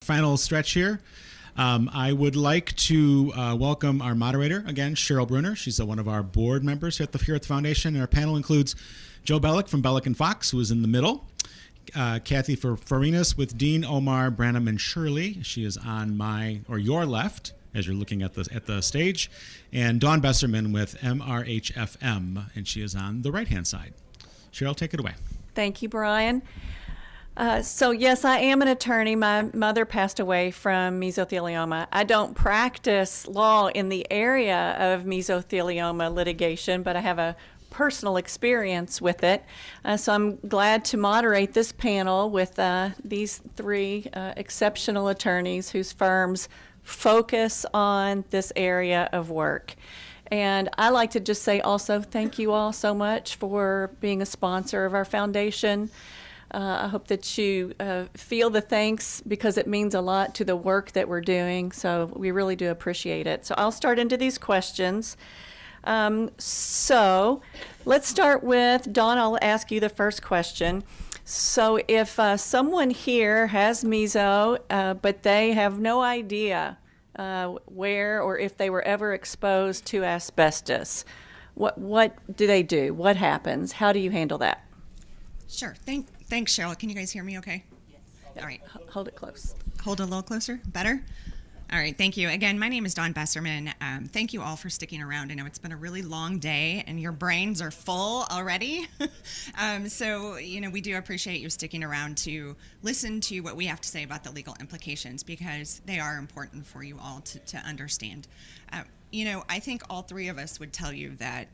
final stretch here. I would like to welcome our moderator again, Cheryl Bruner. She's one of our board members here at the Foundation. And our panel includes Joe Belluck from Belluck and Fox, who is in the middle. Kathy for Farinas with Dean, Omar, Branham, and Shirley. She is on your left as you're looking at the stage. And Dawn Besserman with MHRFM, and she is on the right-hand side. Cheryl, take it away. Thank you, Brian. So yes, I am an attorney. My mother passed away from mesothelioma. I don't practice law in the area of mesothelioma litigation, but I have a personal experience with it. So I'm glad to moderate this panel with these three exceptional attorneys whose firms focus on this area of work. And I like to just say also thank you all so much for being a sponsor of our foundation. I hope that you feel the thanks because it means a lot to the work that we're doing. So we really do appreciate it. So I'll start into these questions. So let's start with, Dawn, I'll ask you the first question. So if someone here has meso, but they have no idea where or if they were ever exposed to asbestos, what do they do? What happens? How do you handle that? Sure. Thanks, Cheryl. Can you guys hear me okay? Yes. All right. Hold it close. Hold it a little closer. Better? All right. Thank you. Again, my name is Dawn Besserman. Thank you all for sticking around. I know it's been a really long day and your brains are full already. So, we do appreciate you sticking around to listen to what we have to say about the legal implications because they are important for you all to understand. I think all three of us would tell you that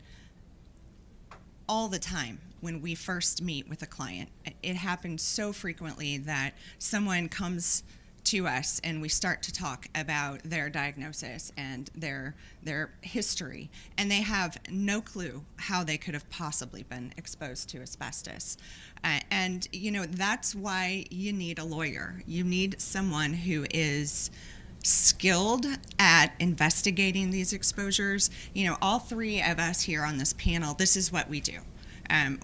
all the time when we first meet with a client, it happens so frequently that someone comes to us and we start to talk about their diagnosis and their history, and they have no clue how they could have possibly been exposed to asbestos. And that's why you need a lawyer. You need someone who is skilled at investigating these exposures. All three of us here on this panel, this is what we do.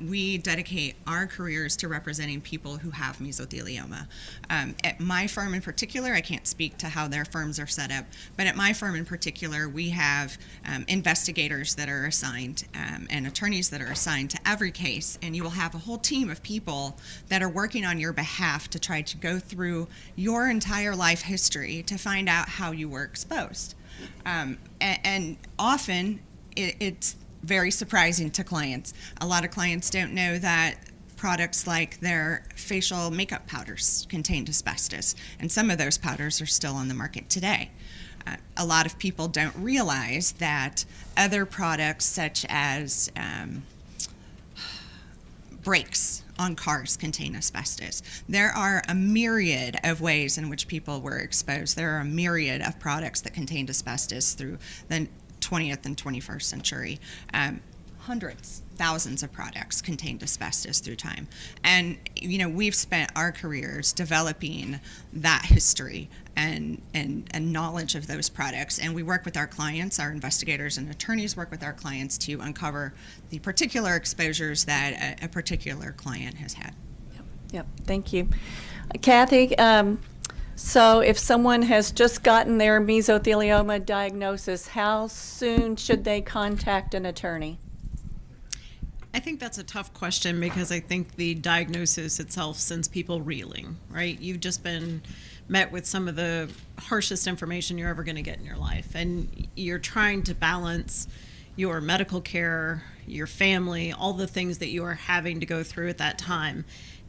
We dedicate our careers to representing people who have mesothelioma. At my firm in particular, I can't speak to how their firms are set up, but at my firm in particular, we have investigators that are assigned and attorneys that are assigned to every case, and you will have a whole team of people that are working on your behalf to try to go through your entire life history to find out how you were exposed. And often it's very surprising to clients. A lot of clients don't know that products like their facial makeup powders contained asbestos, and some of those powders are still on the market today. A lot of people don't realize that other products such as brakes on cars contain asbestos. There are a myriad of ways in which people were exposed. There are a myriad of products that contained asbestos through the 20th and 21st century. Hundreds, thousands of products contained asbestos through time. And, we've spent our careers developing that history and knowledge of those products. And we work with our clients, our investigators and attorneys work with our clients to uncover the particular exposures that a particular client has had. Yep. Thank you. Kathy, so if someone has just gotten their mesothelioma diagnosis, how soon should they contact an attorney? I think that's a tough question because I think the diagnosis itself sends people reeling, right? You've just been met with some of the harshest information you're ever going to get in your life, and you're trying to balance your medical care, your family, all the things that you are having to go through at that time.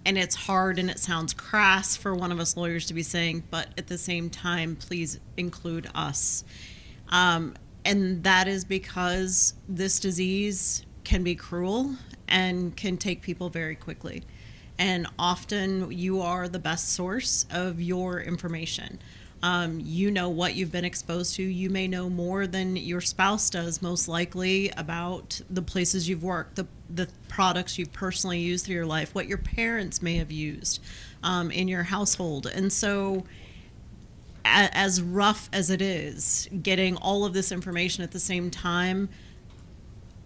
And it's hard and it sounds crass for one of us lawyers to be saying, but at the same time, please include us. And that is because this disease can be cruel and can take people very quickly. And often you are the best source of your information. You know what you've been exposed to. You may know more than your spouse does, most likely, about the places you've worked, the products you've personally used through your life, what your parents may have used in your household. And so as rough as it is, getting all of this information at the same time,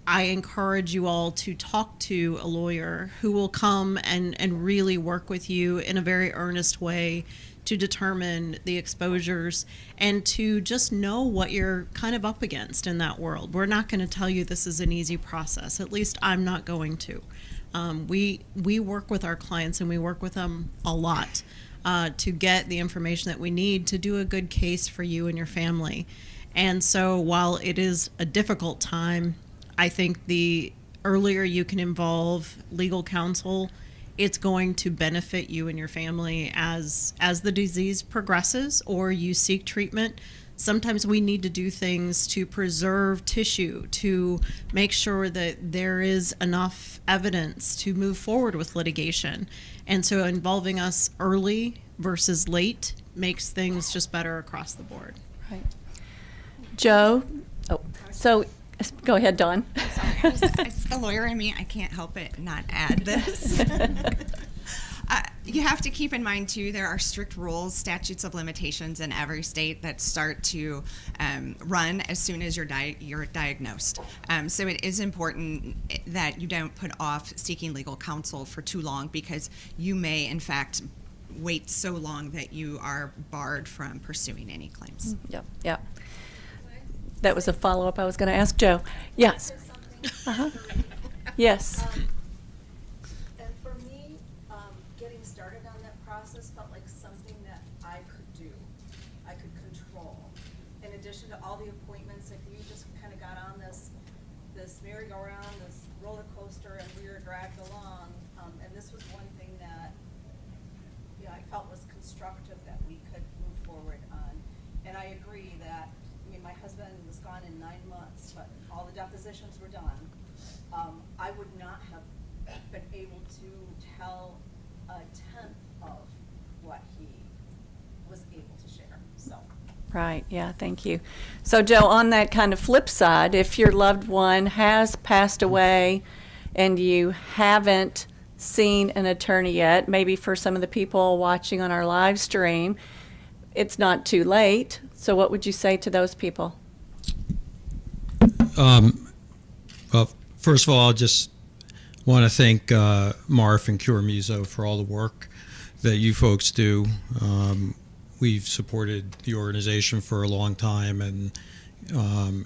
I encourage you all to talk to a lawyer who will come and really work with you in a very earnest way to determine the exposures and to just know what you're kind of up against in that world. We're not going to tell you this is an easy process. At least I'm not going to. We work with our clients, and we work with them a lot to get the information that we need to do a good case for you and your family. And so while it is a difficult time, I think the earlier you can involve legal counsel, it's going to benefit you and your family as the disease progresses or you seek treatment. Sometimes we need to do things to preserve tissue, to make sure that there is enough evidence to move forward with litigation. And so involving us early versus late makes things just better across the board. Right. Joe, so go ahead, Dawn. Sorry, it's the lawyer in me. I can't help it not add this. You have to keep in mind, too, there are strict rules, statutes of limitations in every state that start to run as soon as you're diagnosed. So it is important that you don't put off seeking legal counsel for too long, because you may, in fact, wait so long that you are barred from pursuing any claims. Yep. That was a follow-up I was going to ask Joe. Yes. Yes. And for me, getting started on that process felt like something that I could do, I could control. In addition to all the appointments, if you just kind of got on this merry-go-round, this roller coaster, and we were dragged along, and this was one thing that I felt was constructive that we could move forward on. And I agree that, my husband was gone in 9 months, but all the depositions were done. I would not have been able to tell a tenth of what he was able to share. So. Right, yeah, thank you. So, Joe, on that kind of flip side, if your loved one has passed away and you haven't seen an attorney yet, maybe for some of the people watching on our live stream, it's not too late. So what would you say to those people? Well, first of all, I just want to thank MARF and Cure Meso for all the work that you folks do. We've supported the organization for a long time and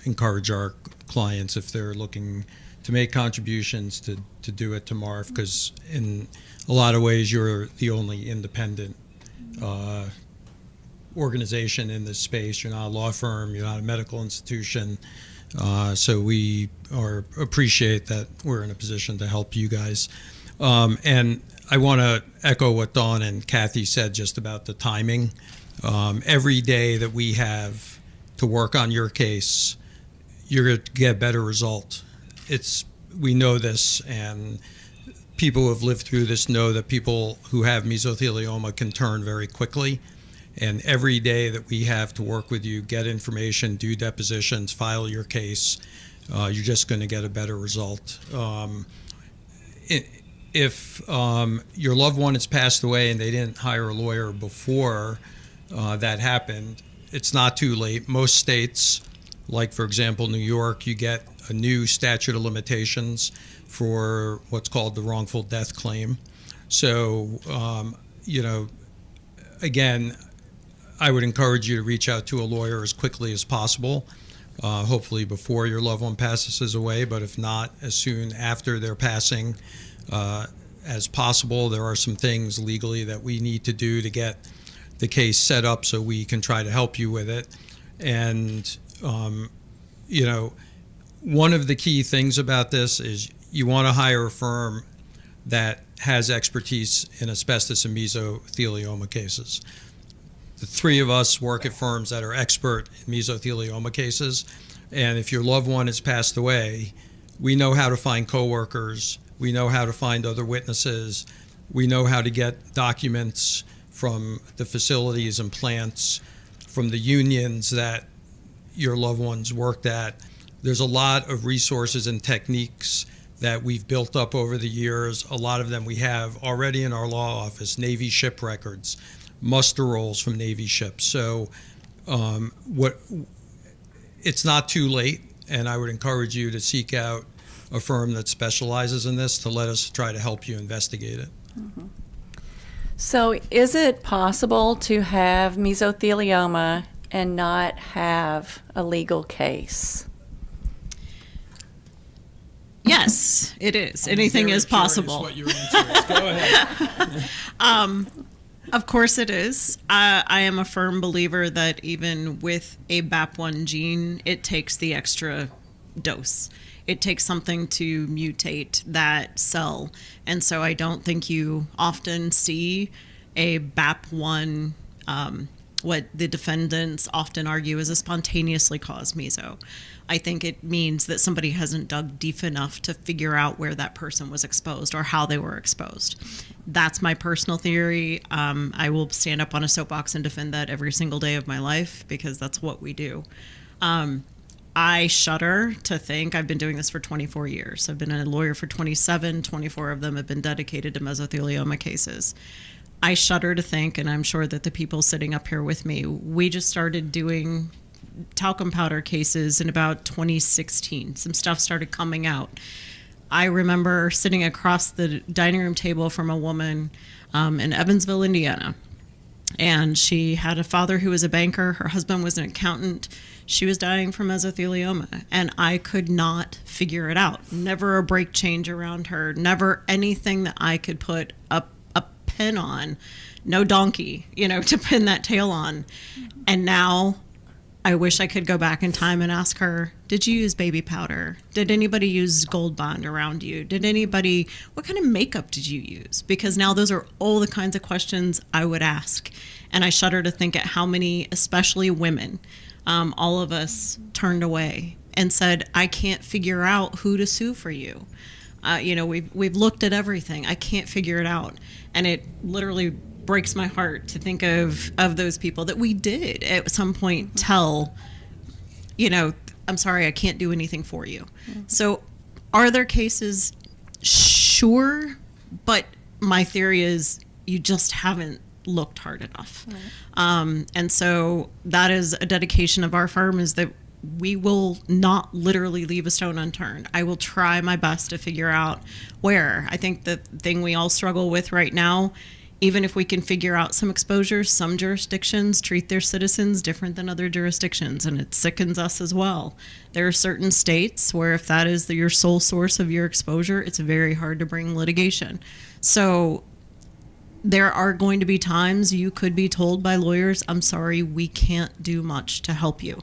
encourage our clients, if they're looking to make contributions, to do it to MARF, because in a lot of ways you're the only independent organization in this space. You're not a law firm, you're not a medical institution, so we appreciate that we're in a position to help you guys. And I want to echo what Dawn and Kathy said just about the timing. Every day that we have to work on your case, you're going to get a better result. We know this, and people who have lived through this know that people who have mesothelioma can turn very quickly. And every day that we have to work with you, get information, do depositions, file your case, you're just going to get a better result. If your loved one has passed away and they didn't hire a lawyer before that happened, it's not too late. Most states, like for example New York, you get a new statute of limitations for what's called the wrongful death claim. So, again, I would encourage you to reach out to a lawyer as quickly as possible, hopefully before your loved one passes away, but if not, as soon after their passing as possible. There are some things legally that we need to do to get the case set up so we can try to help you with it. And, one of the key things about this is you want to hire a firm that has expertise in asbestos and mesothelioma cases. The three of us work at firms that are expert in mesothelioma cases, and if your loved one has passed away, we know how to find coworkers, we know how to find other witnesses, we know how to get documents from the facilities and plants, from the unions that your loved ones worked at. There's a lot of resources and techniques that we've built up over the years. A lot of them we have already in our law office, Navy ship records, muster rolls from Navy ships. So it's not too late, and I would encourage you to seek out a firm that specializes in this to let us try to help you investigate it. Mm-hmm. So is it possible to have mesothelioma and not have a legal case? Yes, it is. Anything is possible. What your answer is. Go ahead. Of course it is. I am a firm believer that even with a BAP1 gene, it takes the extra dose. It takes something to mutate that cell. And so I don't think you often see a BAP1, what the defendants often argue is a spontaneously caused meso. I think it means that somebody hasn't dug deep enough to figure out where that person was exposed or how they were exposed. That's my personal theory. I will stand up on a soapbox and defend that every single day of my life because that's what we do. I shudder to think I've been doing this for 24 years. I've been a lawyer for 27, 24 of them have been dedicated to mesothelioma cases. I shudder to think, and I'm sure that the people sitting up here with me, we just started doing talcum powder cases in about 2016. Some stuff started coming out. I remember sitting across the dining room table from a woman in Evansville, Indiana. And she had a father who was a banker. Her husband was an accountant. She was dying from mesothelioma. And I could not figure it out. Never a brake change around her. Never anything that I could put a pin on. No donkey, to pin that tail on. And now I wish I could go back in time and ask her, did you use baby powder? Did anybody use Gold Bond around you? What kind of makeup did you use? Because now those are all the kinds of questions I would ask. And I shudder to think at how many, especially women, all of us turned away and said, I can't figure out who to sue for you. We've looked at everything. I can't figure it out. And it literally breaks my heart to think of those people that we did at some point tell, I'm sorry, I can't do anything for you. Mm-hmm. So are there cases? Sure. But my theory is you just haven't looked hard enough. Right. And so that is a dedication of our firm, is that we will not literally leave a stone unturned. I will try my best to figure out where. I think the thing we all struggle with right now, even if we can figure out some exposures, some jurisdictions treat their citizens different than other jurisdictions, and it sickens us as well. There are certain states where if that is your sole source of your exposure, it's very hard to bring litigation. So there are going to be times you could be told by lawyers, I'm sorry, we can't do much to help you.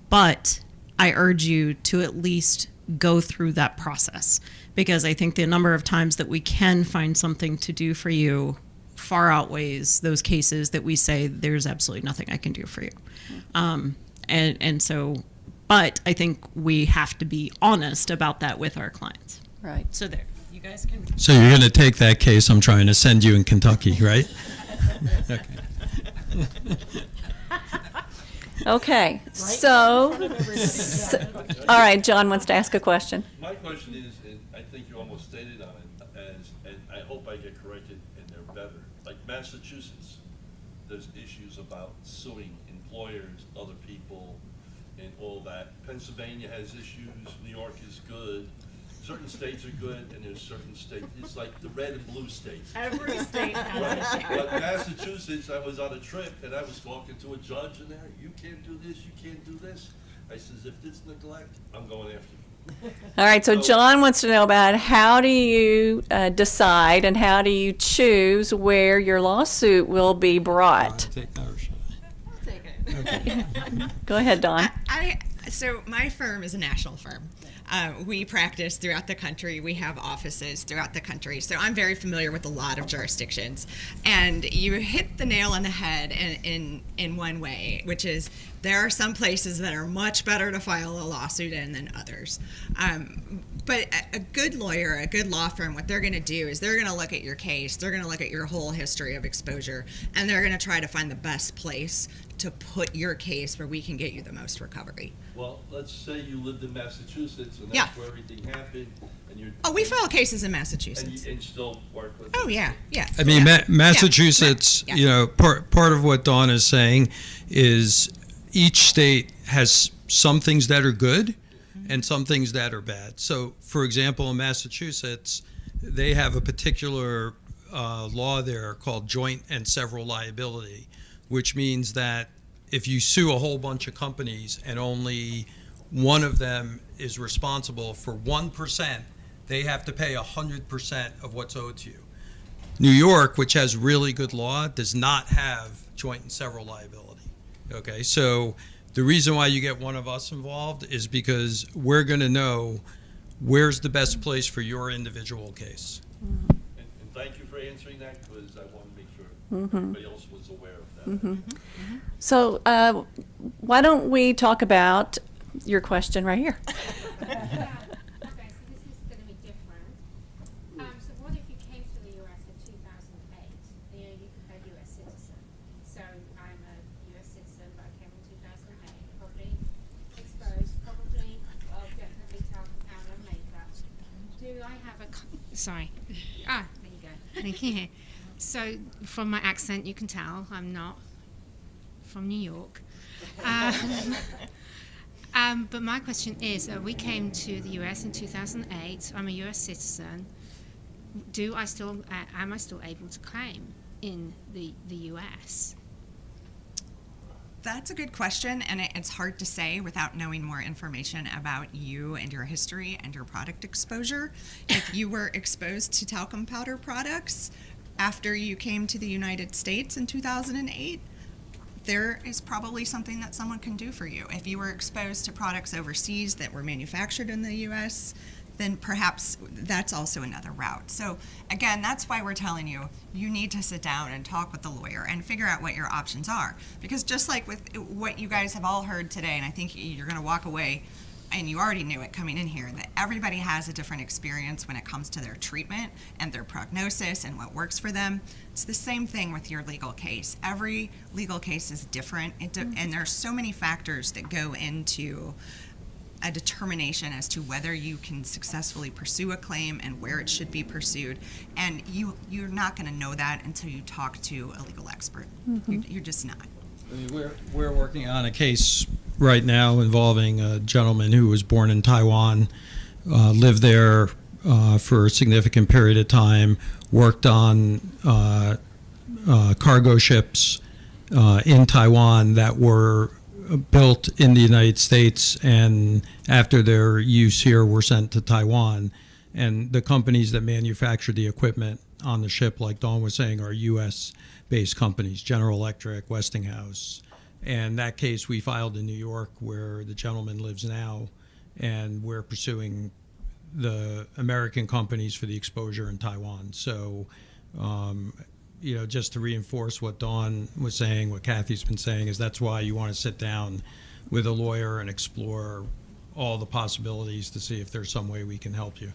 But I urge you to at least go through that process, because I think the number of times that we can find something to do for you far outweighs those cases that we say there's absolutely nothing I can do for you. But I think we have to be honest about that with our clients. Right. So there, you guys can. So you're going to take that case I'm trying to send you in Kentucky, right? Okay. Okay. So, all right, John wants to ask a question. My question is, and I think you almost stated on it, and I hope I get corrected and they're better. Like Massachusetts, there's issues about suing employers, other people, and all that. Pennsylvania has issues. New York is good. Certain states are good, and there's certain states. It's like the red and blue states. Every state has Right. But Massachusetts, I was on a trip, and I was talking to a judge in there. You can't do this. You can't do this. I says, if it's neglect, I'm going after you. All right, so John wants to know about how do you decide and how do you choose where your lawsuit will be brought? Take that or shall I'll take it. I? Go ahead, Dawn. So my firm is a national firm. We practice throughout the country. We have offices throughout the country. So I'm very familiar with a lot of jurisdictions. And you hit the nail on the head in one way, which is there are some places that are much better to file a lawsuit in than others. But a good lawyer, a good law firm, what they're going to do is they're going to look at your case, they're going to look at your whole history of exposure, and they're going to try to find the best place to put your case where we can get you the most recovery. Well, let's say you lived in Massachusetts, and that's Yeah. where everything happened, and you're. Oh, we file cases in And Massachusetts. you still work with. Oh, yeah, yeah. I mean, yeah. Massachusetts, Yeah. part of what Dawn is saying is each state has some things that are good and some things that are bad. So, for example, in Massachusetts, they have a particular law there called joint and several liability, which means that if you sue a whole bunch of companies and only one of them is responsible for 1%, they have to pay 100% of what's owed to you. New York, which has really good law, does not have joint and several liability. Okay, so the reason why you get one of us involved is because we're going to know where's the best place for your individual case. And thank you for answering that, because I want to make sure everybody else was aware of that. So why don't we talk about your question right here? Yeah. Okay, so this is going to be different. So what if you came to the US in 2008? You're a US citizen. So I'm a US citizen, but I came in 2008. Probably exposed, probably, well, definitely talcum powder and makeup. Do I have a... Sorry. There you go. Thank you. So from my accent, you can tell I'm not from New York. But my question is, we came to the US in 2008. I'm a US citizen. Am I still able to claim in the US? That's a good question, and it's hard to say without knowing more information about you and your history and your product exposure. If you were exposed to talcum powder products after you came to the United States in 2008, there is probably something that someone can do for you. If you were exposed to products overseas that were manufactured in the US, then perhaps that's also another route. So again, that's why we're telling you, you need to sit down and talk with the lawyer and figure out what your options are. Because just like with what you guys have all heard today, and I think you're gonna walk away, and you already knew it coming in here, that everybody has a different experience when it comes to their treatment and their prognosis and what works for them. It's the same thing with your legal case. Every legal case is different, and there's so many factors that go into a determination as to whether you can successfully pursue a claim and where it should be pursued. And you're not going to know that until you talk to a legal expert. You're just not. I mean, we're working on a case right now involving a gentleman who was born in Taiwan, lived there for a significant period of time, worked on cargo ships in Taiwan that were built in the United States, and after their use here were sent to Taiwan. And the companies that manufacture the equipment on the ship, like Dawn was saying, are U.S.-based companies, General Electric, Westinghouse. And that case we filed in New York, where the gentleman lives now, and we're pursuing the American companies for the exposure in Taiwan. So, just to reinforce what Dawn was saying, what Kathy's been saying, is that's why you want to sit down with a lawyer and explore all the possibilities to see if there's some way we can help you.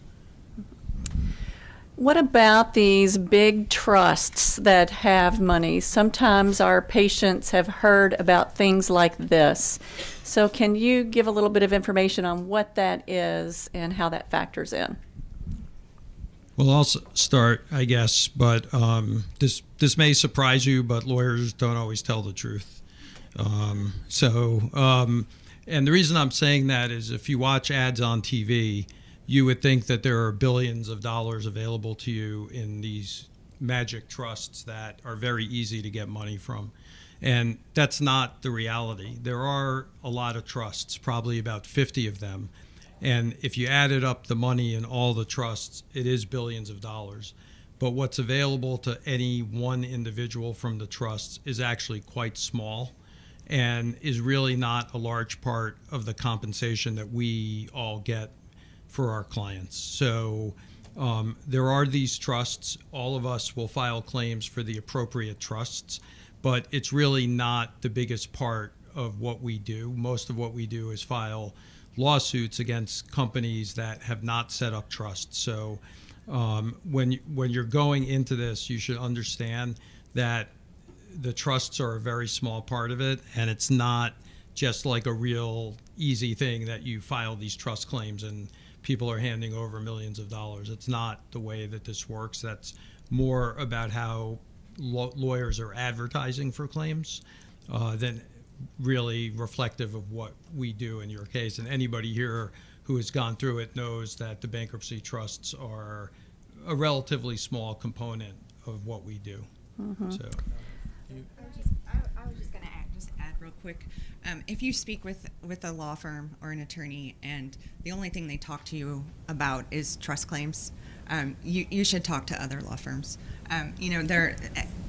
What about these big trusts that have money? Sometimes our patients have heard about things like this. So can you give a little bit of information on what that is and how that factors in? Well, I'll start, I guess, but this may surprise you, but lawyers don't always tell the truth. And the reason I'm saying that is if you watch ads on TV, you would think that there are billions of dollars available to you in these magic trusts that are very easy to get money from. And that's not the reality. There are a lot of trusts, probably about 50 of them. And if you added up the money in all the trusts, it is billions of dollars. But what's available to any one individual from the trusts is actually quite small and is really not a large part of the compensation that we all get for our clients. So there are these trusts. All of us will file claims for the appropriate trusts, but it's really not the biggest part of what we do. Most of what we do is file lawsuits against companies that have not set up trusts. So when you're going into this, you should understand that the trusts are a very small part of it, and it's not just like a real easy thing that you file these trust claims and people are handing over millions of dollars. It's not the way that this works. That's more about how lawyers are advertising for claims than really reflective of what we do in your case. And anybody here who has gone through it knows that the bankruptcy trusts are a relatively small component of what we do. So. I was just going to add real quick. If you speak with a law firm or an attorney and the only thing they talk to you about is trust claims, you should talk to other law firms.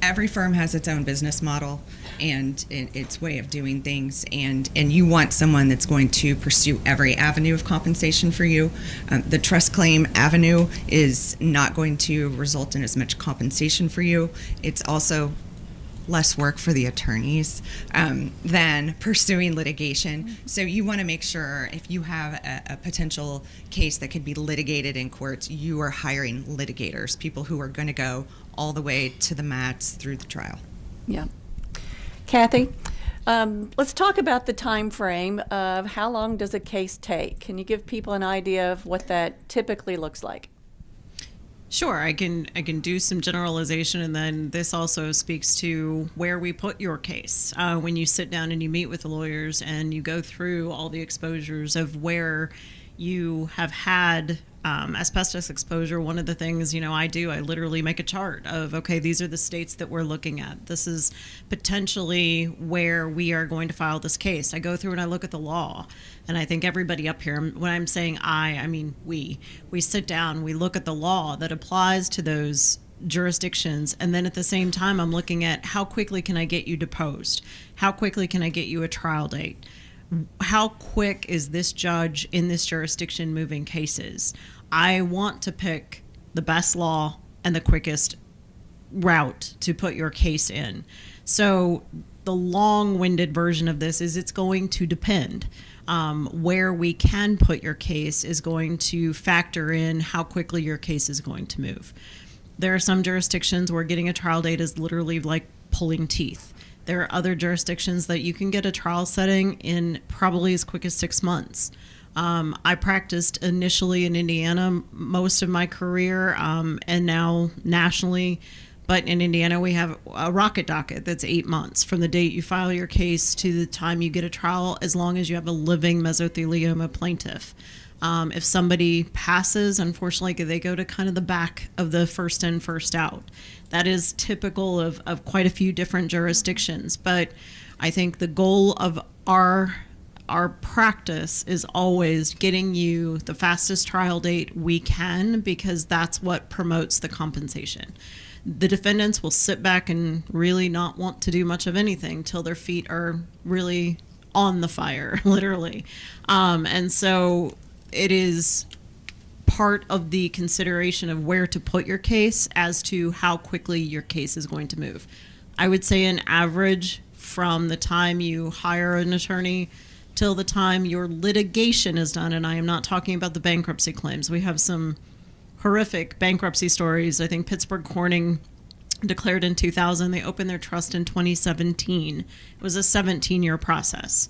Every firm has its own business model and its way of doing things, and you want someone that's going to pursue every avenue of compensation for you. The trust claim avenue is not going to result in as much compensation for you. It's also less work for the attorneys than pursuing litigation. So you want to make sure if you have a potential case that could be litigated in courts, you are hiring litigators, people who are going to go all the way to the mats through the trial. Yeah. Kathy, let's talk about the time frame of how long does a case take. Can you give people an idea of what that typically looks like? Sure, I can do some generalization, and then this also speaks to where we put your case. When you sit down and you meet with the lawyers and you go through all the exposures of where you have had asbestos exposure, one of the things, I literally make a chart of, okay, these are the states that we're looking at. This is potentially where we are going to file this case. I go through and I look at the law. And I think everybody up here, when I'm saying I mean we sit down, we look at the law that applies to those jurisdictions. And then at the same time, I'm looking at how quickly can I get you deposed? How quickly can I get you a trial date? How quick is this judge in this jurisdiction moving cases? I want to pick the best law and the quickest route to put your case in. So the long-winded version of this is it's going to depend. Where we can put your case is going to factor in how quickly your case is going to move. There are some jurisdictions where getting a trial date is literally like pulling teeth. There are other jurisdictions that you can get a trial setting in probably as quick as 6 months. I practiced initially in Indiana most of my career, and now nationally. But in Indiana, we have a rocket docket that's 8 months from the date you file your case to the time you get a trial, as long as you have a living mesothelioma plaintiff. If somebody passes, unfortunately, they go to kind of the back of the first in, first out. That is typical of quite a few different jurisdictions. But I think the goal of our practice is always getting you the fastest trial date we can, because that's what promotes the compensation. The defendants will sit back and really not want to do much of anything till their feet are really on the fire, literally. And so it is part of the consideration of where to put your case as to how quickly your case is going to move. I would say an average from the time you hire an attorney till the time your litigation is done, and I am not talking about the bankruptcy claims. We have some horrific bankruptcy stories. I think Pittsburgh Corning declared in 2000. They opened their trust in 2017. It was a 17-year process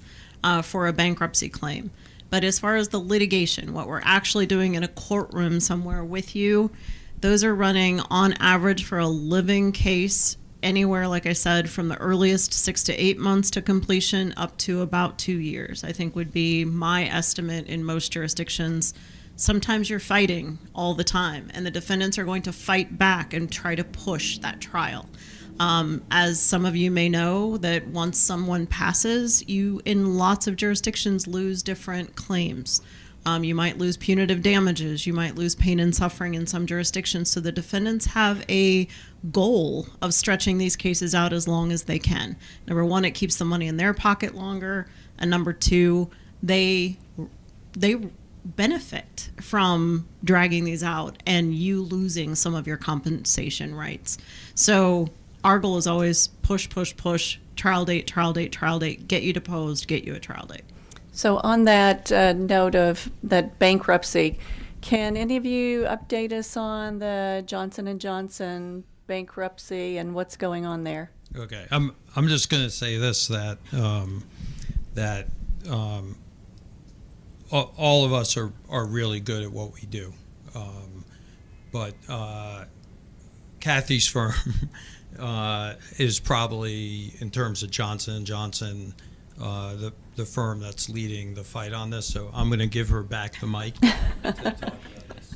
for a bankruptcy claim. But as far as the litigation, what we're actually doing in a courtroom somewhere with you, those are running on average for a living case anywhere, like I said, from the earliest 6 to 8 months to completion up to about 2 years, I think would be my estimate in most jurisdictions. Sometimes you're fighting all the time, and the defendants are going to fight back and try to push that trial. As some of you may know, that once someone passes, you in lots of jurisdictions lose different claims. You might lose punitive damages. You might lose pain and suffering in some jurisdictions. So the defendants have a goal of stretching these cases out as long as they can. Number one, it keeps the money in their pocket longer. And number two, they benefit from dragging these out and you losing some of your compensation rights. So our goal is always push, trial date, get you deposed, get you a trial date. So on that note of that bankruptcy, can any of you update us on the Johnson & Johnson bankruptcy and what's going on there? Okay, I'm just going to say this, that all of us are really good at what we do, but Kathy's firm is probably, in terms of Johnson & Johnson, the firm that's leading the fight on this. So I'm going to give her back the mic to talk about this.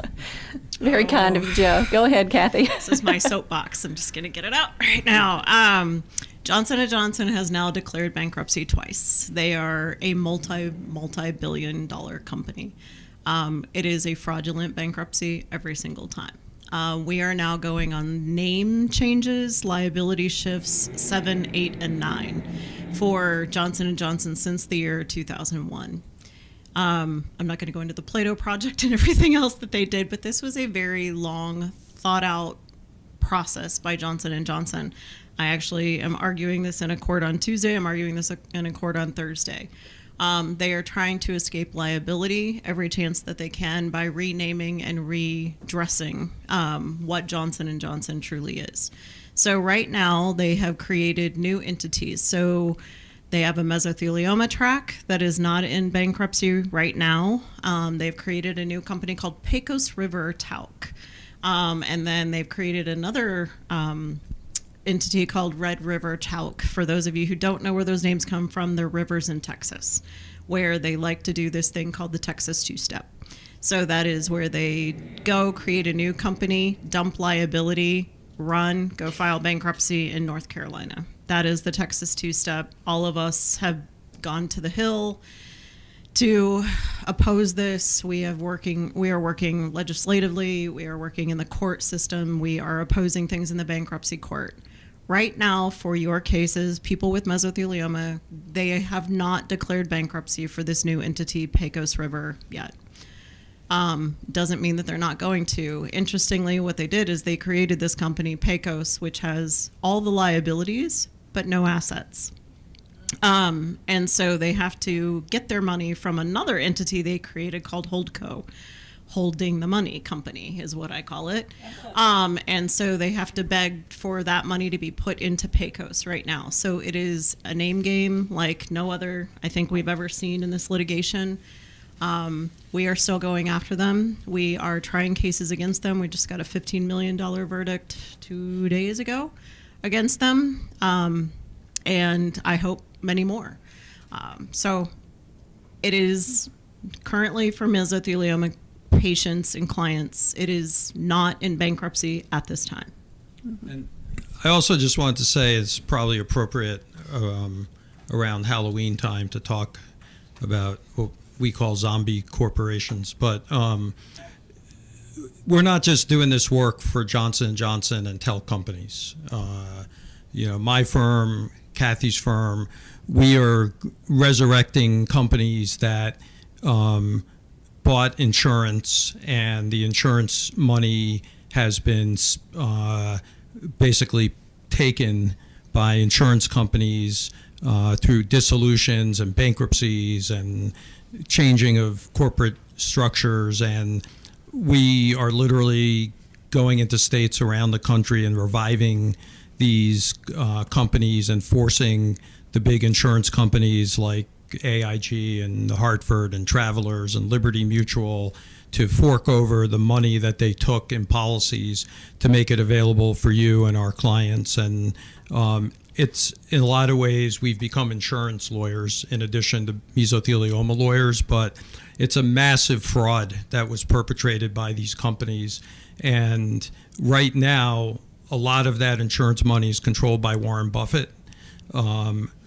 Very kind of you, Joe. Go ahead, Kathy. This is my soapbox. I'm just going to get it out right now. Johnson & Johnson has now declared bankruptcy twice. They are a multi-billion dollar company. It is a fraudulent bankruptcy every single time. We are now going on name changes, liability shifts 7, 8, and 9 for Johnson & Johnson since the year 2001. I'm not going to go into the Plato project and everything else that they did, but this was a very long, thought-out process by Johnson & Johnson. I actually am arguing this in a court on Tuesday. I'm arguing this in a court on Thursday. They are trying to escape liability every chance that they can by renaming and redressing what Johnson & Johnson truly is. So right now they have created new entities. So they have a mesothelioma track that is not in bankruptcy right now. They've created a new company called Pecos River Talc. And then they've created another entity called Red River Talc. For those of you who don't know where those names come from, they're rivers in Texas, where they like to do this thing called the Texas two-step. So that is where they go create a new company, dump liability, run, go file bankruptcy in North Carolina. That is the Texas two-step. All of us have gone to the Hill to oppose this. We are working legislatively. We are working in the court system. We are opposing things in the bankruptcy court. Right now, for your cases, people with mesothelioma, they have not declared bankruptcy for this new entity, Pecos River, yet. Doesn't mean that they're not going to. Interestingly, what they did is they created this company, Pecos, which has all the liabilities, but no assets. And so they have to get their money from another entity they created called Holdco. Holding the money company is what I call it. And so they have to beg for that money to be put into Pecos right now. So it is a name game like no other I think we've ever seen in this litigation. We are still going after them. We are trying cases against them. We just got a $15 million verdict 2 days ago against them. And I hope many more. So it is currently for mesothelioma patients and clients, it is not in bankruptcy at this time. And I also just wanted to say it's probably appropriate around Halloween time to talk about what we call zombie corporations. But we're not just doing this work for Johnson & Johnson and tel companies. My firm, Kathy's firm, we are resurrecting companies that bought insurance, and the insurance money has been basically taken by insurance companies through dissolutions and bankruptcies and changing of corporate structures. And we are literally going into states around the country and reviving these companies and forcing the big insurance companies like AIG and the Hartford and Travelers and Liberty Mutual to fork over the money that they took in policies to make it available for you and our clients. And it's, in a lot of ways, we've become insurance lawyers in addition to mesothelioma lawyers, but it's a massive fraud that was perpetrated by these companies. And right now, a lot of that insurance money is controlled by Warren Buffett,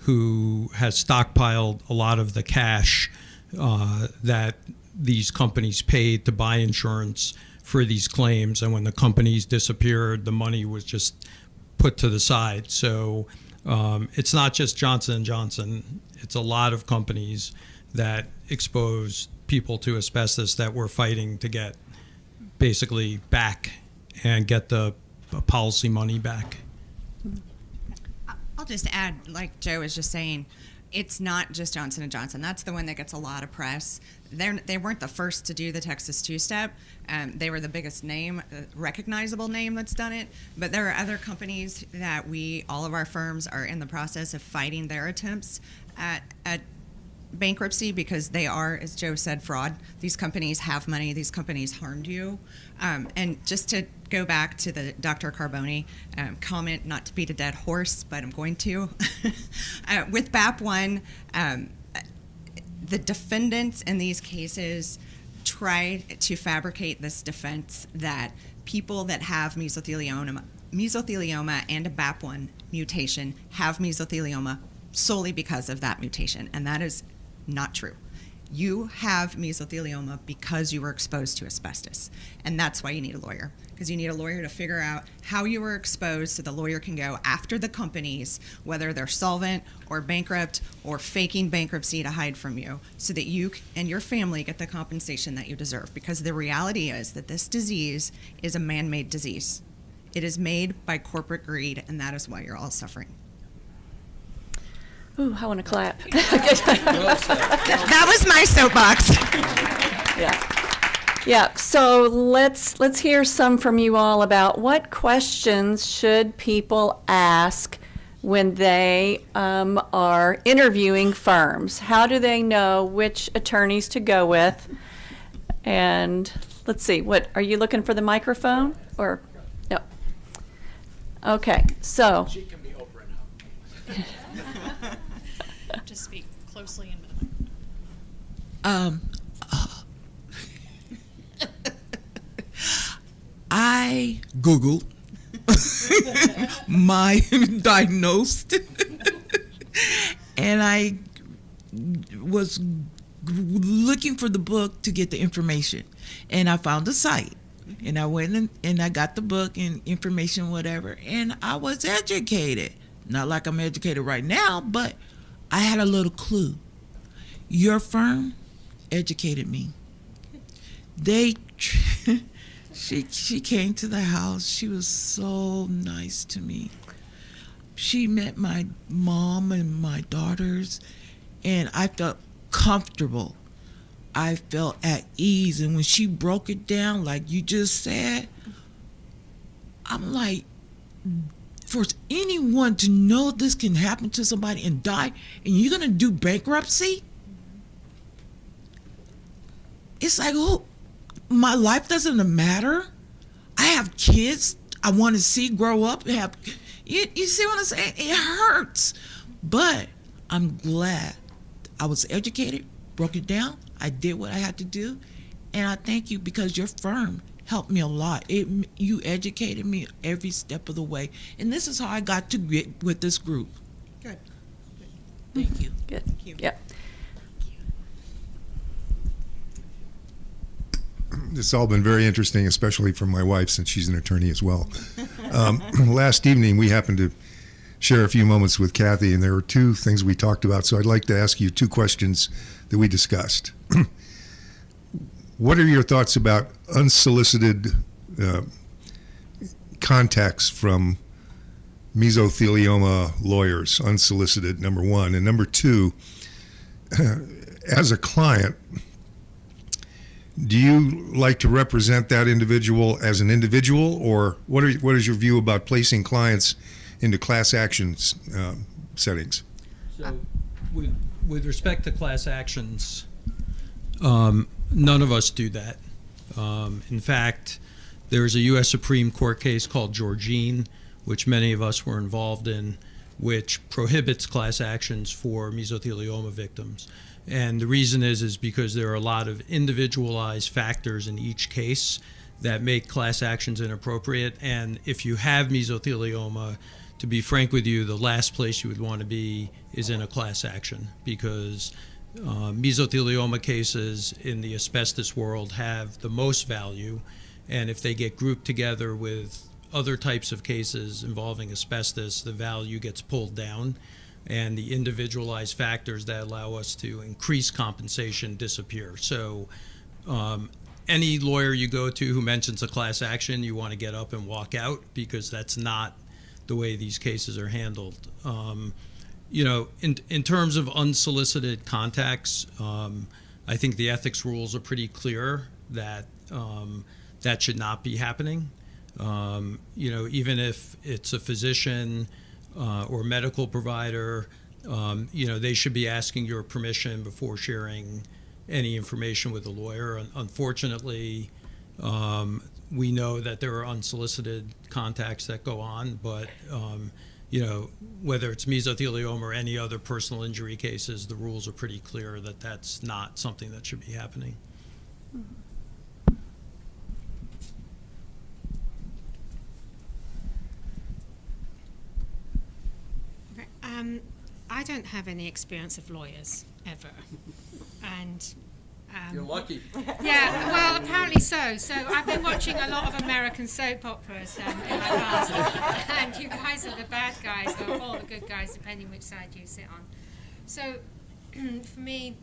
who has stockpiled a lot of the cash that these companies paid to buy insurance for these claims. And when the companies disappeared, the money was just put to the side. So it's not just Johnson & Johnson. It's a lot of companies that expose people to asbestos that we're fighting to get basically back and get the policy money back. I'll just add, like Joe was just saying, it's not just Johnson & Johnson. That's the one that gets a lot of press. They weren't the first to do the Texas two-step. They were the biggest name, recognizable name that's done it. But there are other companies that all of our firms are in the process of fighting their attempts at bankruptcy because they are, as Joe said, fraud. These companies have money. These companies harmed you. And just to go back to the Dr. Carboni comment, not to beat a dead horse, but I'm going to. With BAP1, the defendants in these cases try to fabricate this defense that people that have mesothelioma and a BAP1 mutation have mesothelioma solely because of that mutation, and that is not true. You have mesothelioma because you were exposed to asbestos, and that's why you need a lawyer, because you need a lawyer to figure out how you were exposed so the lawyer can go after the companies, whether they're solvent or bankrupt or faking bankruptcy to hide from you, so that you and your family get the compensation that you deserve, because the reality is that this disease is a man-made disease. It is made by corporate greed, and that is why you're all suffering. Ooh, I want to clap. That was my soapbox. Yeah. So let's hear some from you all about what questions should people ask when they are interviewing firms. How do they know which attorneys to go with? And let's see. What are you looking for, the microphone or no? Okay. So. She can be Oprah now. Just speak closely into the I Googled my diagnosed, and I was looking for the book to get the information, and I found a site, and I went and I got the book and information, whatever, and I was educated. Not like I'm educated right now, but I had a little clue. Your firm educated me. She came to the house. She was so nice to me. She met my mom and my daughters, and I felt comfortable. I felt at ease. And when she broke it down, like you just said, I'm like, for anyone to know this can happen to somebody and die, and you're going to do bankruptcy? It's like, oh, my life doesn't matter. I have kids I want to see grow up. You see what I'm saying? It hurts. But I'm glad I was educated, broke it down. I did what I had to do. And I thank you, because your firm helped me a lot. You educated me every step of the way. And this is how I got to get with this group. Good. Thank you. Good. Thank you. Yep. It's all been very interesting, especially for my wife, since she's an attorney as well. Last evening, we happened to share a few moments with Kathy, and there were two things we talked about. So I'd like to ask you two questions that we discussed. What are your thoughts about unsolicited contacts from mesothelioma lawyers, unsolicited, number one? And number two, as a client, do you like to represent that individual as an individual, or what is your view about placing clients into class actions settings? So, with respect to class actions, none of us do that. In fact, there's a U.S. Supreme Court case called Georgine, which many of us were involved in, which prohibits class actions for mesothelioma victims. And the reason is because there are a lot of individualized factors in each case that make class actions inappropriate. And if you have mesothelioma, to be frank with you, the last place you would want to be is in a class action, because mesothelioma cases in the asbestos world have the most value. And if they get grouped together with other types of cases involving asbestos, the value gets pulled down, and the individualized factors that allow us to increase compensation disappear. So any lawyer you go to who mentions a class action, you want to get up and walk out, because that's not the way these cases are handled. In terms of unsolicited contacts, I think the ethics rules are pretty clear that that should not be happening. Even if it's a physician or medical provider, they should be asking your permission before sharing any information with a lawyer. Unfortunately, we know that there are unsolicited contacts that go on, but whether it's mesothelioma or any other personal injury cases, the rules are pretty clear that that's not something that should be happening. I don't have any experience of lawyers ever, and You're lucky. yeah, well, apparently so. So I've been watching a lot of American soap operas in my past, and you guys are the bad guys, or the good guys, depending which side you sit on. So for me,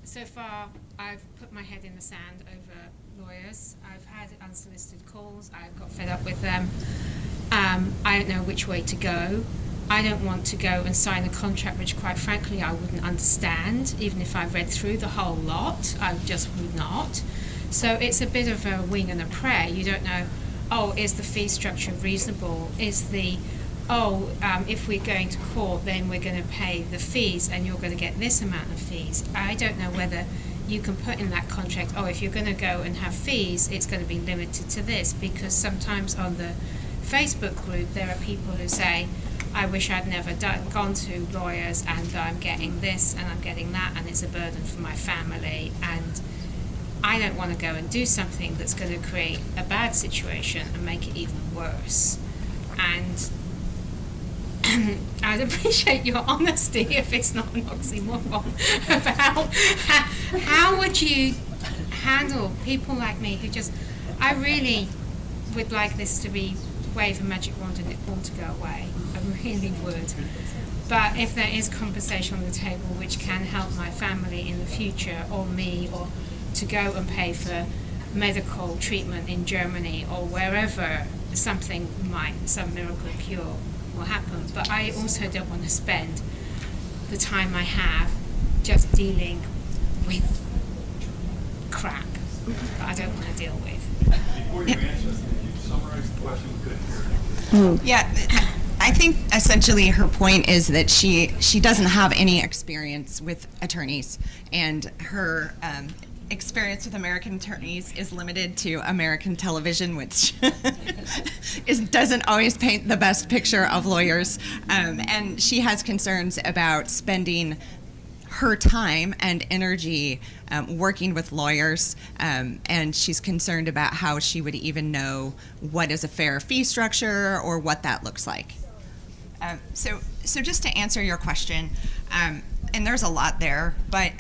so far, I've put my head in the sand over lawyers. I've had unsolicited calls. I've got fed up with them. I don't know which way to go. I don't want to go and sign a contract which, quite frankly, I wouldn't understand. Even if I read through the whole lot, I just would not. So it's a bit of a wing and a prayer. You don't know, oh, is the fee structure reasonable? Is the, if we're going to court, then we're going to pay the fees and you're going to get this amount of fees. I don't know whether you can put in that contract, if you're going to go and have fees, it's going to be limited to this, because sometimes on the Facebook group, there are people who say, I wish I'd never gone to lawyers, and I'm getting this and I'm getting that, and it's a burden for my family, and I don't want to go and do something that's going to create a bad situation and make it even worse. And I'd appreciate your honesty, if it's not an oxymoron, about how would you handle people like me who just, I really would like this to be wave a magic wand and it all to go away. I really would. But if there is compensation on the table which can help my family in the future, or me, or to go and pay for medical treatment in Germany or wherever, some miracle cure will happen. But I also don't want to spend the time I have just dealing with crap that I don't want to deal with. Before you answer, can you summarize the question? We couldn't hear it. Yeah, I think essentially her point is that she doesn't have any experience with attorneys, and her experience with American attorneys is limited to American television, which doesn't always paint the best picture of lawyers. And she has concerns about spending her time and energy working with lawyers, and she's concerned about how she would even know what is a fair fee structure or what that looks like. So just to answer your question, and there's a lot there, but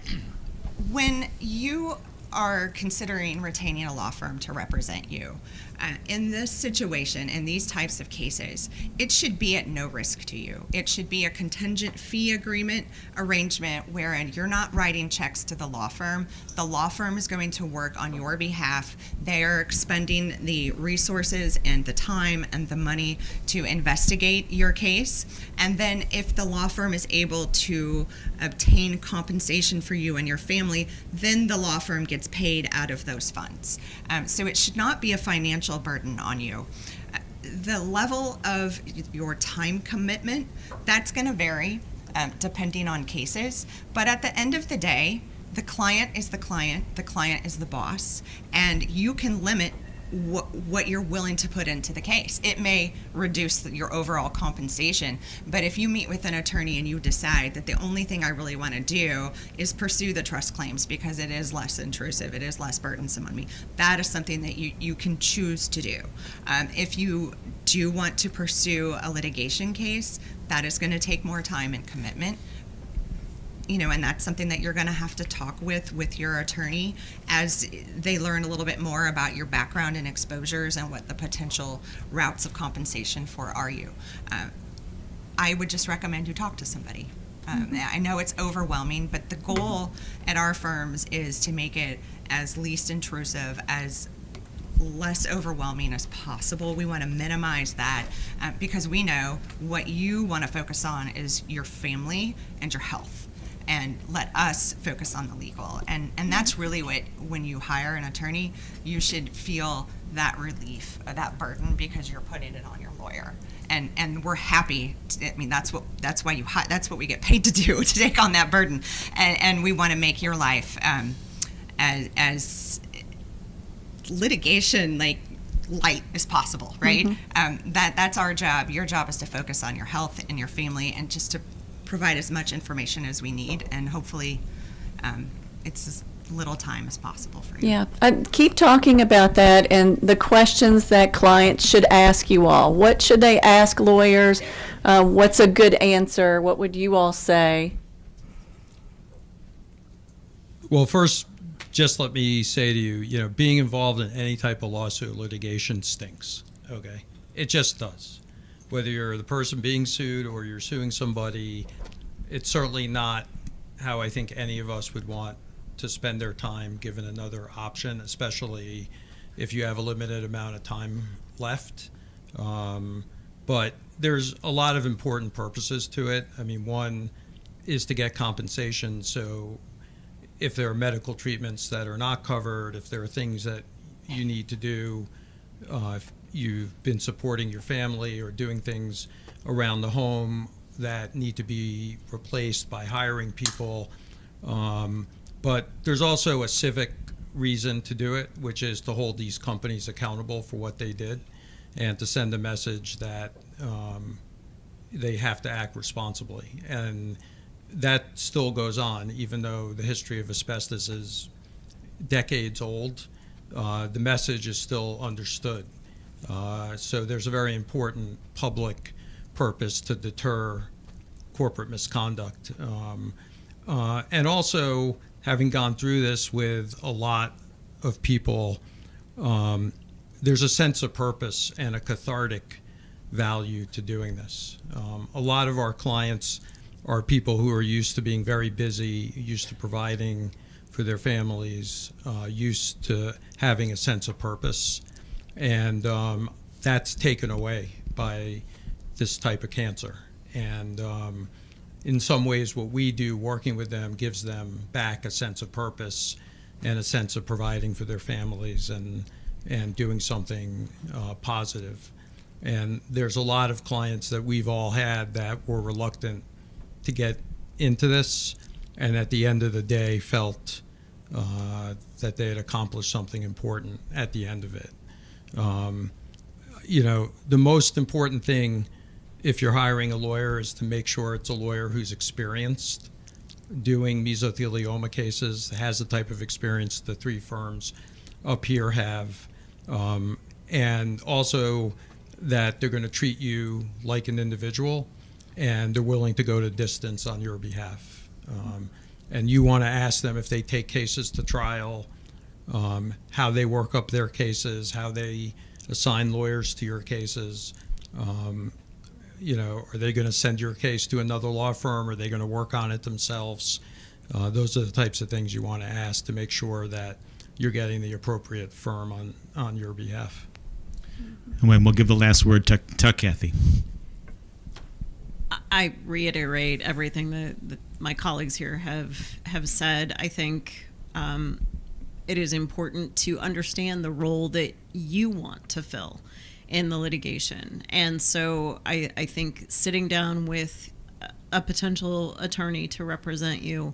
when you are considering retaining a law firm to represent you, in this situation, in these types of cases, it should be at no risk to you. It should be a contingent fee agreement arrangement wherein you're not writing checks to the law firm. The law firm is going to work on your behalf. They are expending the resources and the time and the money to investigate your case. And then if the law firm is able to obtain compensation for you and your family, then the law firm gets paid out of those funds. So it should not be a financial burden on you. The level of your time commitment, that's going to vary depending on cases. But at the end of the day, the client is the client is the boss, and you can limit what you're willing to put into the case. It may reduce your overall compensation, but if you meet with an attorney and you decide that the only thing I really want to do is pursue the trust claims because it is less intrusive, it is less burdensome on me, that is something that you can choose to do. If you do want to pursue a litigation case, that is going to take more time and commitment. And that's something that you're going to have to talk with your attorney as they learn a little bit more about your background and exposures and what the potential routes of compensation for are you. I would just recommend you talk to somebody. I know it's overwhelming, but the goal at our firms is to make it as least intrusive, as less overwhelming as possible. We want to minimize that because we know what you want to focus on is your family and your health. And let us focus on the legal. And that's really what, when you hire an attorney, you should feel that relief, that burden, because you're putting it on your lawyer. And we're happy that's what we get paid to do, to take on that burden. And we want to make your life as litigation light as possible, right? Mm-hmm. That's our job. Your job is to focus on your health and your family, and just to provide as much information as we need, and hopefully it's little time as possible for you. Yeah, keep talking about that and the questions that clients should ask you all. What should they ask lawyers? What's a good answer? What would you all say? Well, first, just let me say to you, being involved in any type of lawsuit or litigation stinks, okay? It just does. Whether you're the person being sued or you're suing somebody, it's certainly not how I think any of us would want to spend their time given another option, especially if you have a limited amount of time left. But there's a lot of important purposes to it. I mean, one is to get compensation. So if there are medical treatments that are not covered, if there are things that you need to do, if you've been supporting your family or doing things around the home that need to be replaced by hiring people. But there's also a civic reason to do it, which is to hold these companies accountable for what they did and to send a message that they have to act responsibly. And that still goes on, even though the history of asbestos is decades old. The message is still understood. So there's a very important public purpose to deter corporate misconduct. And also, having gone through this with a lot of people, there's a sense of purpose and a cathartic value to doing this. A lot of our clients are people who are used to being very busy, used to providing for their families, used to having a sense of purpose. And that's taken away by this type of cancer. And in some ways, what we do working with them gives them back a sense of purpose and a sense of providing for their families and doing something positive. And there's a lot of clients that we've all had that were reluctant to get into this, and at the end of the day felt that they had accomplished something important at the end of it. The most important thing if you're hiring a lawyer is to make sure it's a lawyer who's experienced doing mesothelioma cases, has the type of experience the three firms up here have, and also that they're going to treat you like an individual and they're willing to go to distance on your behalf. And you want to ask them if they take cases to trial, how they work up their cases, how they assign lawyers to your cases. Are they going to send your case to another law firm? Are they going to work on it themselves? Those are the types of things you want to ask to make sure that you're getting the appropriate firm on your behalf. And we'll give the last word to Kathy. I reiterate everything that my colleagues here have said. I think it is important to understand the role that you want to fill in the litigation. And so I think sitting down with a potential attorney to represent you,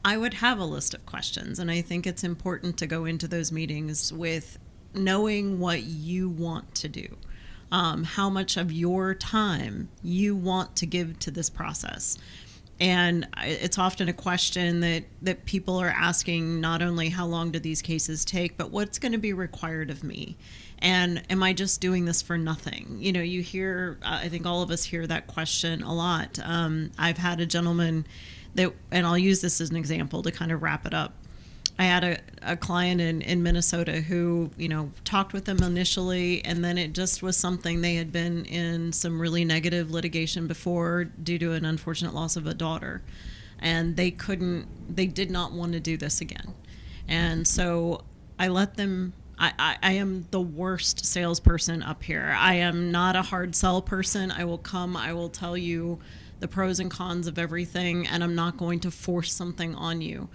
I would have a list of questions. And I think it's important to go into those meetings with knowing what you want to do, how much of your time you want to give to this process. And it's often a question that people are asking, not only how long do these cases take, but what's going to be required of me? And am I just doing this for nothing? You hear, I think all of us hear that question a lot. I've had a gentleman and I'll use this as an example to kind of wrap it up. I had a client in Minnesota who, talked with them initially, and then it just was something. They had been in some really negative litigation before due to an unfortunate loss of a daughter, and they did not want to do this again. And so I let them, I am the worst salesperson up here. I am not a hard sell person. I will tell you the pros and cons of everything, and I'm not going to force something on you.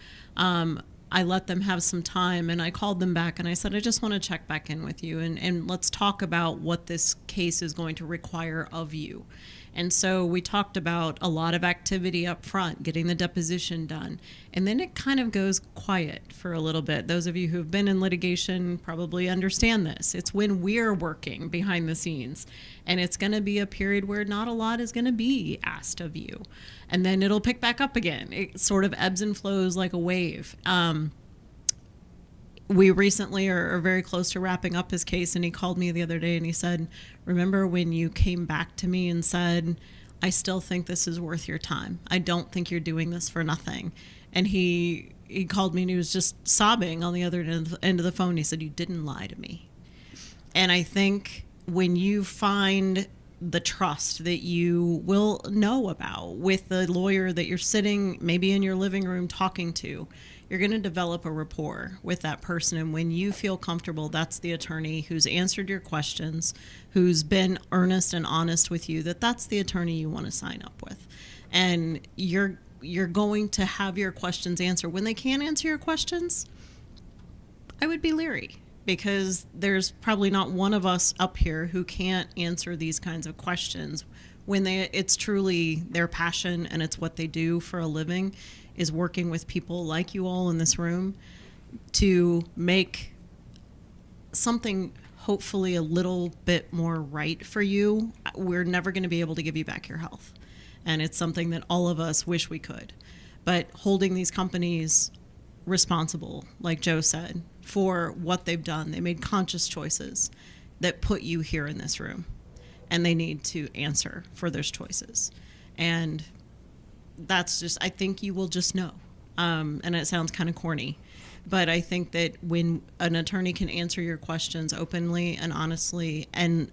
I let them have some time, and I called them back and I said, I just want to check back in with you and let's talk about what this case is going to require of you. And so we talked about a lot of activity up front, getting the deposition done. And then it kind of goes quiet for a little bit. Those of you who've been in litigation probably understand this. It's when we're working behind the scenes. And it's going to be a period where not a lot is going to be asked of you. And then it'll pick back up again. It sort of ebbs and flows like a wave. we recently are very close to wrapping up his case, and he called me the other day and he said, remember when you came back to me and said, I still think this is worth your time. I don't think you're doing this for nothing. And he called me and he was just sobbing on the other end of the phone. He said, you didn't lie to me. And I think when you find the trust that you will know about with the lawyer that you're sitting maybe in your living room talking to, you're going to develop a rapport with that person. And when you feel comfortable, that's the attorney who's answered your questions, who's been earnest and honest with you, that's the attorney you want to sign up with. And you're going to have your questions answered. When they can't answer your questions, I would be leery, because there's probably not one of us up here who can't answer these kinds of questions when it's truly their passion and it's what they do for a living, is working with people like you all in this room to make something hopefully a little bit more right for you. We're never going to be able to give you back your health, and it's something that all of us wish we could. But holding these companies responsible, like Joe said, for what they've done, they made conscious choices that put you here in this room, and they need to answer for those choices. And that's just, I think you will just know. And it sounds kind of corny, but I think that when an attorney can answer your questions openly and honestly, and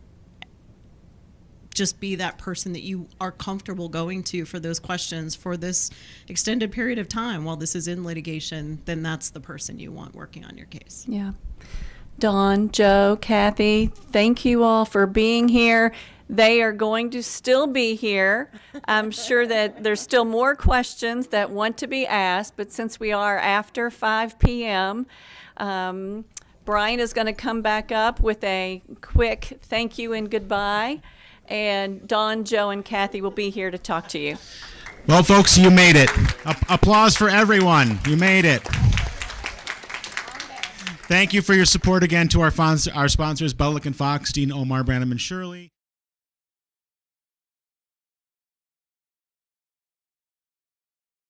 just be that person that you are comfortable going to for those questions for this extended period of time while this is in litigation, then that's the person you want working on your case. Yeah. Dawn, Joe, Kathy, thank you all for being here. They are going to still be here. I'm sure that there's still more questions that want to be asked, but since we are after 5 p.m., Brian is going to come back up with a quick thank you and goodbye, and Dawn, Joe, and Kathy will be here to talk to you. Well, folks, you made it. Applause for everyone. You made it. Thank you for your support again to our sponsors, Belluck and Fox, Dean, Omar, Branham, and Shirley.